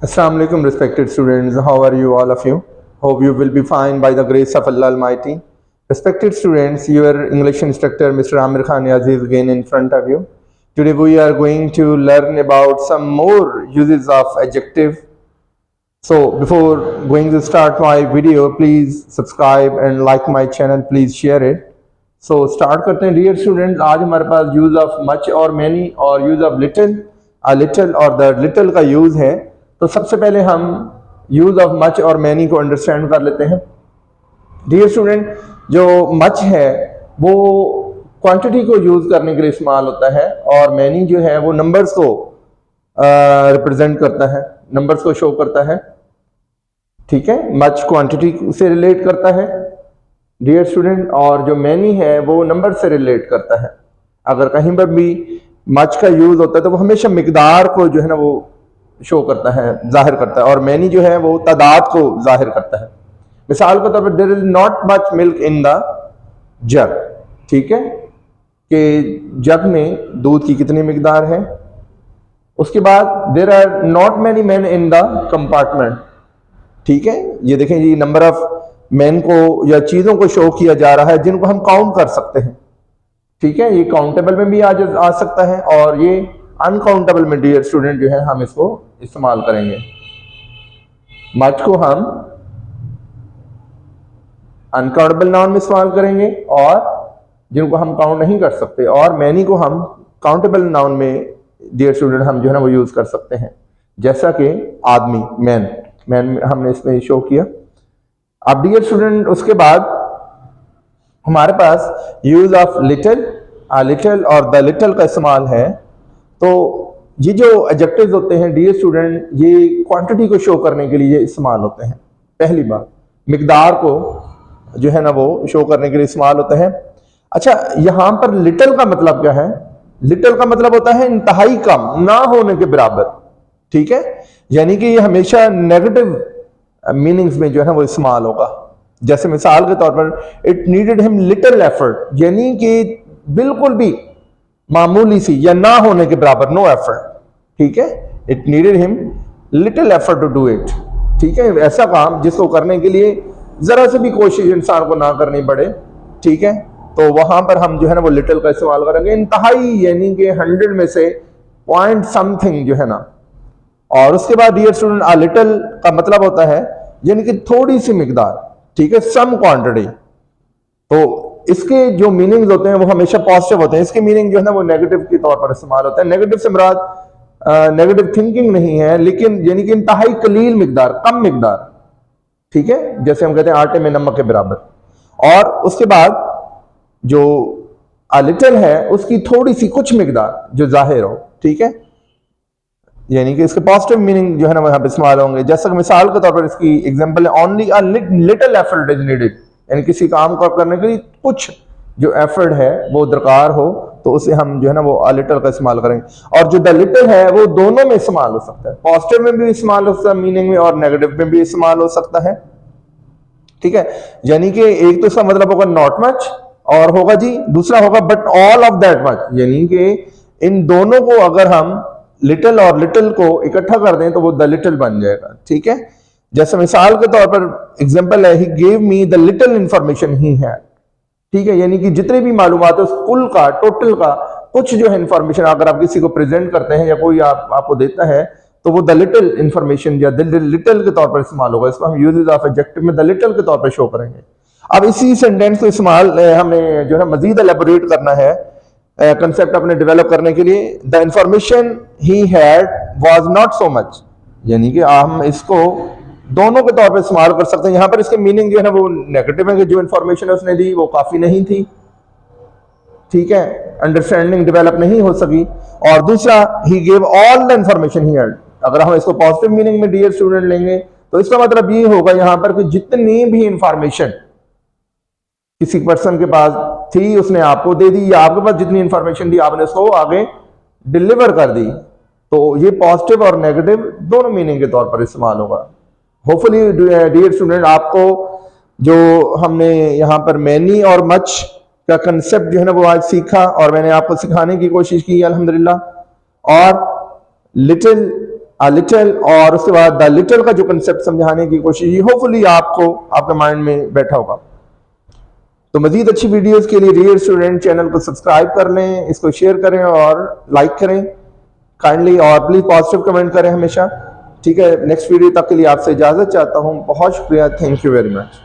Assalamu alaikum respected students, how are you all of you? Hope you will be fine by the grace of Allah Almighty. Respected students, your English instructor Mr. Amir Khan Yazid is again in front of you. Today we are going to learn about some more uses of adjective. So before going to start my video, please subscribe and like my channel, please share it. So start करते हैं dear students. आज हमारे पास use of much और many और use of little, a little और the little का use है. तो सबसे पहले हम यूज ऑफ मच और मैनी को अंडरस्टैंड कर लेते हैं. डियर स्टूडेंट, जो मच है वो क्वांटिटी को यूज करने के लिए इस्तेमाल होता है और मैनी जो है वो नंबर्स को रिप्रेजेंट करता है, नंबर्स को शो करता है. ठीक है, मच क्वांटिटी से रिलेट करता है डियर स्टूडेंट, और जो मैनी है वो नंबर से रिलेट करता है. अगर कहीं पर भी मच का यूज होता है तो वो हमेशा मिकदार को जो है ना वो शो करता है, जाहिर करता है, और मैनी जो है वो तादाद को जाहिर करता है. मिसाल के तौर पर there is not much milk in the jug. ठीक है, कि जग में दूध की कितनी मिकदार है. उसके बाद there are not many man in the compartment. ठीक है, ये देखें, ये नंबर ऑफ मैन को या चीजों को शो किया जा रहा है जिनको हम काउंट कर सकते हैं. ठीक है, ये काउंटेबल में भी आ सकता है और ये अनकाउंटेबल में डियर स्टूडेंट जो है हम इसको इस्तेमाल करेंगे. मच को हम अनकाउंटेबल नाउन में इस्तेमाल करेंगे और जिनको हम काउंट नहीं कर सकते, और मैनी को हम काउंटेबल नाउन में डियर स्टूडेंट हम जो है ना वो यूज कर सकते हैं, जैसा कि आदमी, मैन हमने इसमें शो किया. अब डियर स्टूडेंट उसके बाद हमारे पास यूज ऑफ लिटिल, लिटिल और द लिटिल का इस्तेमाल है. तो ये जो एडजेक्टिव्स होते हैं डियर स्टूडेंट, ये क्वांटिटी को शो करने के लिए इस्तेमाल होते हैं. पहली बात, मिकदार को जो है ना वो शो करने के लिए इस्तेमाल होते हैं. अच्छा, यहां पर लिटिल का मतलब क्या है? लिटिल का मतलब होता है इंतहाई कम, ना होने के बराबर. ठीक है, यानी कि ये हमेशा नेगेटिव मीनिंग्स में जो है ना वो इस्तेमाल होगा. जैसे मिसाल के तौर पर it needed him little effort, यानी कि बिल्कुल भी मामूली सी या ना होने के बराबर, नो एफर्ट. ठीक है, it needed him little effort to do it. ठीक है, ऐसा काम जिसको करने के लिए जरा से भी कोशिश इंसान को ना करनी पड़े. ठीक है, तो वहां पर हम जो है ना वो लिटिल का इस्तेमाल करेंगे. इंतहाई यानी कि 100 में से पॉइंट समथिंग जो है ना. और उसके बाद डियर स्टूडेंट, आ लिटिल का मतलब होता है यानी कि थोड़ी सी मिकदार. ठीक है, सम क्वांटिटी. तो इसके जो मीनिंग्स होते हैं वो हमेशा पॉजिटिव होते हैं. इसके मीनिंग जो है ना वो नेगेटिव के तौर पर इस्तेमाल होता है. नेगेटिव से मुराद नेगेटिव थिंकिंग नहीं है, लेकिन यानी कि इंतहाई कलील मिकदार, कम मिकदार. ठीक है, जैसे हम कहते हैं आटे में नमक के बराबर. और उसके बाद जो अ लिटिल है उसकी थोड़ी सी कुछ मिकदार जो जाहिर हो. ठीक है, यानी कि इसके पॉजिटिव मीनिंग जो है ना वो यहाँ पे इस्तेमाल होंगे. जैसा कि मिसाल के तौर पर इसकी एग्जांपल है, only a little effort is needed, यानी किसी काम को करने के लिए कुछ जो एफर्ट है वो दरकार हो, तो उसे हम जो है ना वो अ लिटिल का इस्तेमाल करेंगे. और जो द लिटिल है वो दोनों में इस्तेमाल हो सकता है, पॉजिटिव में भी इस्तेमाल हो सकता है मीनिंग में, और नेगेटिव में भी इस्तेमाल हो सकता है. ठीक है, यानी कि एक तो इसका मतलब होगा नॉट मच, और होगा जी दूसरा होगा but all of that much, यानी कि इन दोनों को अगर हम लिटिल और लिटिल को इकट्ठा कर दें तो वो द लिटिल बन जाएगा. ठीक है, जैसे मिसाल के तौर पर एग्जांपल है, he gave me the little information he had. ठीक है, यानी कि जितने भी मालूमात है उस कुल का, टोटल का कुछ जो है इंफॉर्मेशन अगर आप किसी को प्रेजेंट करते हैं या कोई आपको देता है तो वो द लिटिल इंफॉर्मेशन या द लिटिल के तौर पर इस्तेमाल होगा. इसको हम यूजेस ऑफ एडजेक्टिव में द लिटिल के तौर पर शो करेंगे. अब इसी सेंटेंस को इस्तेमाल हमने जो है मजीद एलेबोरेट करना है, कंसेप्ट अपने डेवलप करने के लिए. The information he had was not so much, यानी कि हम इसको दोनों के तौर पे इस्तेमाल कर सकते हैं. यहां पर इसके मीनिंग जो है ना वो नेगेटिव है कि जो इंफॉर्मेशन उसने दी वो काफी नहीं थी. ठीक है, अंडरस्टैंडिंग डेवलप नहीं हो सकी. और दूसरा, he gave all the information he had. अगर हम इसको पॉजिटिव मीनिंग में डियर स्टूडेंट लेंगे तो इसका मतलब ये होगा यहां पर कि जितनी भी इंफॉर्मेशन किसी पर्सन के पास थी उसने आपको दे दी, या आपके पास जितनी इंफॉर्मेशन थी आपने उसको आगे डिलीवर कर दी. तो ये पॉजिटिव और नेगेटिव दोनों मीनिंग के तौर पर इस्तेमाल होगा. होपफुली डियर स्टूडेंट आपको जो हमने यहाँ पर मैनी और मच का कंसेप्ट जो है ना वो आज सीखा और मैंने आपको सिखाने की कोशिश की अल्हम्दुलिल्लाह। और लिटिल लिटिल और उसके बाद द लिटिल का जो कंसेप्ट समझाने की कोशिश, होपफुली आपको आपके माइंड में बैठा होगा। तो मजीद अच्छी वीडियोस के लिए डियर स्टूडेंट चैनल को सब्सक्राइब कर लें, इसको शेयर करें और लाइक करें काइंडली, और प्लीज पॉजिटिव कमेंट करें हमेशा। ठीक है, नेक्स्ट वीडियो तक के लिए आपसे इजाजत चाहता हूं। बहुत शुक्रिया, थैंक यू वेरी मच।